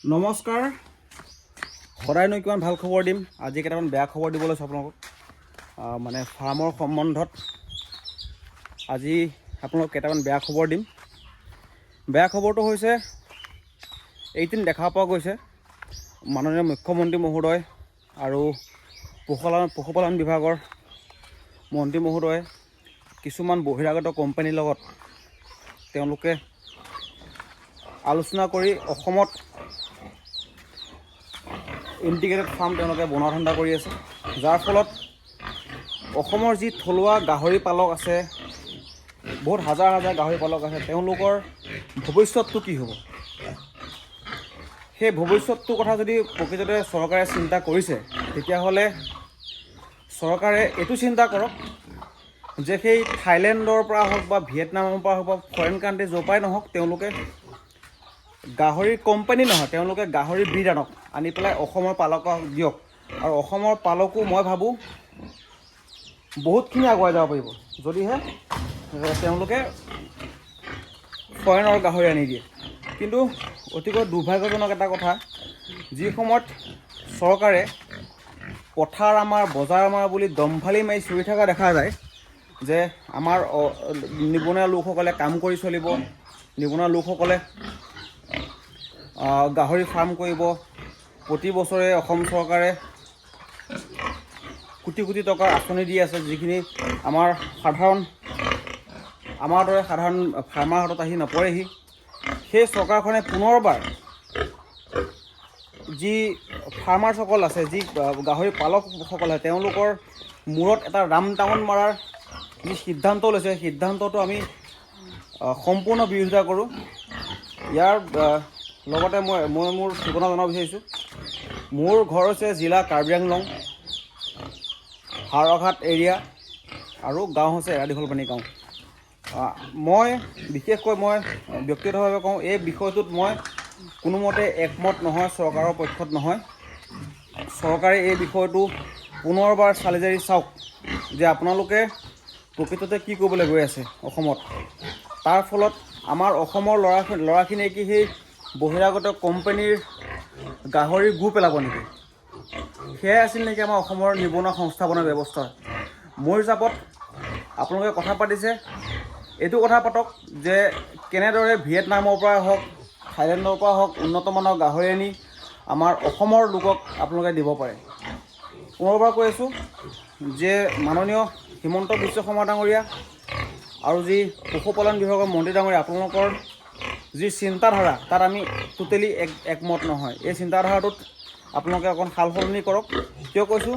নমস্কাৰ সদায়নো কিমান ভাল খবৰ দিম আজি কেইটামান বেয়া খবৰ দিবলৈ আপোনালোকক মানে ফাৰ্মৰ সম্বন্ধত আজি আপোনালোকক কেইটামান বেয়া খবৰ দিম। বেয়া খবৰটো হৈছে এইদিন দেখা পোৱা গৈছে মাননীয় মুখ্যমন্ত্ৰী মহোদয় আৰু পশুপালন বিভাগৰ মন্ত্ৰী মহোদয়ে কিছুমান বহিৰাগত কোম্পানীৰ লগত তেওঁলোকে আলোচনা কৰি অসমত ইণ্টিগ্ৰেটেড ফাৰ্ম তেওঁলোকে বনোৱা ধান্দা কৰি আছে, যাৰ ফলত অসমৰ যি থলুৱা গাহৰি পালক আছে, বহুত হাজাৰ হাজাৰ গাহৰি পালক আছে, তেওঁলোকৰ ভৱিষ্যতটো কি হ'ব? সেই ভৱিষ্যতটোৰ কথা যদি প্ৰকৃততে চৰকাৰে চিন্তা কৰিছে, তেতিয়াহ'লে চৰকাৰে এইটো চিন্তা কৰক যে সেই থাইলেণ্ডৰ পৰা হওক বা ভিয়েটনামৰ পৰা হওক বা ফৰেইন কাণ্ট্ৰি য'ৰ পৰাই নহওক, তেওঁলোকে গাহৰি কোম্পানী নহয়, তেওঁলোকে গাহৰি ব্ৰীড আনি পেলাই অসমৰ পালকক দিয়ক। আৰু অসমৰ পালকো মই ভাবোঁ বহুতখিনি আগুৱাই যাব পাৰিব যদিহে তেওঁলোকে ফৰেইনৰ গাহৰি আনি দিয়ে। কিন্তু অতিকৈ দুৰ্ভাগ্যজনক এটা কথা, যি সময়ত চৰকাৰে পথাৰ আমাৰ বজাৰ আমাৰ বুলি দম্ভালি মাৰি চৰি থকা দেখা যায়, যে আমাৰ নিবনুৱা লোকসকলে কাম কৰি চলিব, নিবনুৱা লোকসকলে গাহৰি ফাৰ্ম কৰিব, প্ৰতি বছৰে অসম চৰকাৰে কোটি কোটি টকাৰ আঁচনি দি আছে, যিখিনি আমাৰ দৰে সাধাৰণ ফাৰ্মাৰ হাতত আহি নপৰেহি। সেই চৰকাৰখনে পুনৰবাৰ যি ফাৰ্মাৰসকল আছে, যি গাহৰি পালকসকল আছে, তেওঁলোকৰ মূৰত এটা ৰাম টাউন মৰাৰ যি সিদ্ধান্ত লৈছে, সিদ্ধান্তটো আমি সম্পূৰ্ণ বিৰোধিতা কৰোঁ। ইয়াৰ লগতে মই মোৰ ঠিকনা জনাব বিচাৰিছোঁ। মোৰ ঘৰ হৈছে জিলা কাৰ্বি আংলং, হাড়ঘাট এৰিয়া, আৰু গাঁও হৈছে এৰাদীঘলপানী গাঁও। মই ব্যক্তিগতভাৱে কওঁ, এই বিষয়টোত মই কোনোমতে একমত নহয়, চৰকাৰৰ পক্ষত নহয়। চৰকাৰে এই বিষয়টো পুনৰবাৰ চালি জাৰি চাওক যে আপোনালোকে প্ৰকৃততে কি কৰিবলৈ গৈ আছে অসমত। তাৰ ফলত আমাৰ অসমৰ ল'ৰাখিনিয়ে কি সেই বহিৰাগত কোম্পানীৰ গাহৰি গু পেলাব নেকি? সেয়াই আছিল নেকি আমাৰ অসমৰ নিবনুৱা সংস্থাপনৰ ব্যৱস্থা? মোৰ হিচাপত আপোনালোকে কথা পাতিছে, এইটো কথা পাতক যে কেনেদৰে ভিয়েটনামৰ পৰা হওক, থাইলেণ্ডৰ পৰা হওক, উন্নতমানৰ গাহৰি আনি আমাৰ অসমৰ লোকক আপোনালোকে দিব পাৰে। পুনৰবাৰ কৈ আছোঁ যে মাননীয় হিমন্ত বিশ্ব শৰ্মা ডাঙৰীয়া আৰু যি পশুপালন বিভাগৰ মন্ত্ৰী ডাঙৰীয়া, আপোনালোকৰ যি চিন্তাধাৰা, তাত আমি টোটেলি একমত নহয়। এই চিন্তাধাৰাটোত আপোনালোকে অকণ সাল সলনি কৰক। কিয় কৈছোঁ,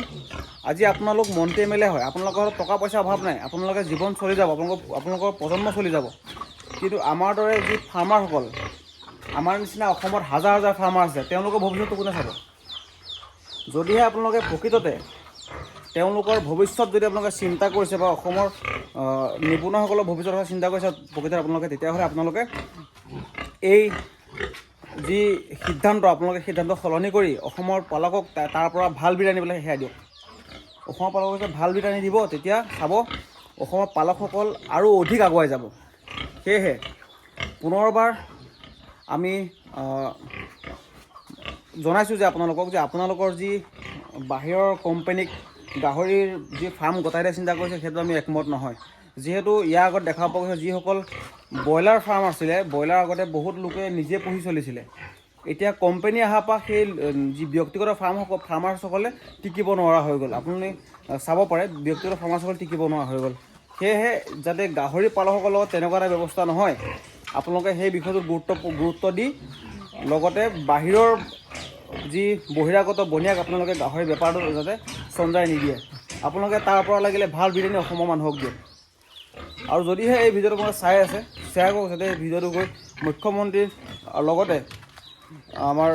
আজি আপোনালোক মন্ত্ৰী MLA হয়, আপোনালোকৰ টকা পইচাৰ অভাৱ নাই, আপোনালোকে জীৱন চলি যাব, আপোনালোকৰ প্ৰজন্ম চলি যাব। কিন্তু আমাৰ দৰে যি ফাৰ্মাৰসকল, আমাৰ নিচিনা অসমত হাজাৰ হাজাৰ ফাৰ্মাৰ আছে, তেওঁলোকৰ ভৱিষ্যতটো কোনে চাব? যদিহে আপোনালোকে প্ৰকৃততে তেওঁলোকৰ ভৱিষ্যত যদি আপোনালোকে চিন্তা কৰিছে, বা অসমৰ নিবনুৱাসকলৰ ভৱিষ্যতৰ কথা চিন্তা কৰিছে প্ৰকৃততে আপোনালোকে, তেতিয়াহ'লে আপোনালোকে এই যি সিদ্ধান্ত, আপোনালোকে সিদ্ধান্ত সলনি কৰি অসমৰ পালকক তাৰ পৰা ভাল ব্ৰীড আনি পেলাই সেয়া দিয়ক। অসমৰ পালকক যেতিয়া ভাল ব্ৰীড আনি দিব, তেতিয়া চাব অসমৰ পালকসকল আৰু অধিক আগুৱাই যাব। সেয়েহে পুনৰবাৰ আমি জনাইছোঁ যে আপোনালোকৰ যি বাহিৰৰ কোম্পানীক গাহৰিৰ যি ফাৰ্ম গতাই দিয়া চিন্তা কৰিছে, সেইটো আমি একমত নহয়। যিহেতু ইয়াৰ আগত দেখা পোৱা গৈছে, যিসকল ব্ৰইলাৰ ফাৰ্ম আছিলে, ব্ৰইলাৰ আগতে বহুত লোকে নিজে পুহি চলিছিলে। এতিয়া কোম্পানী অহাৰ পৰা সেই যি ব্যক্তিগত ফাৰ্মাৰ্ছসকলে টিকিব নোৱাৰা হৈ গ'ল। আপুনি চাব পাৰে, ব্যক্তিগত ফাৰ্মাৰ্ছসকলে টিকিব নোৱাৰা হৈ গ'ল। সেয়েহে যাতে গাহৰি পালকসকলৰ লগত তেনেকুৱা এটা ব্যৱস্থা নহয়, আপোনালোকে সেই বিষয়টোত গুৰুত্ব দি, লগতে বাহিৰৰ যি বহিৰাগত বনিয়াক আপোনালোকে গাহৰি বেপাৰটো যাতে চঞ্জাই নিদিয়ে। আপোনালোকে তাৰ পৰা লাগিলে ভাল ব্ৰীড আনি অসমৰ মানুহক দিয়ে। আৰু যদিহে এই ভিডিঅ'টো আপোনালোকে চাই আছে, শ্বেয়াৰ কৰক, যাতে এই ভিডিঅ'টো গৈ মুখ্যমন্ত্ৰীৰ লগতে আমাৰ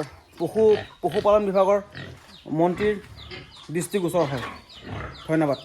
পশুপালন বিভাগৰ মন্ত্ৰীৰ দৃষ্টিগোচৰ হয়। ধন্যবাদ।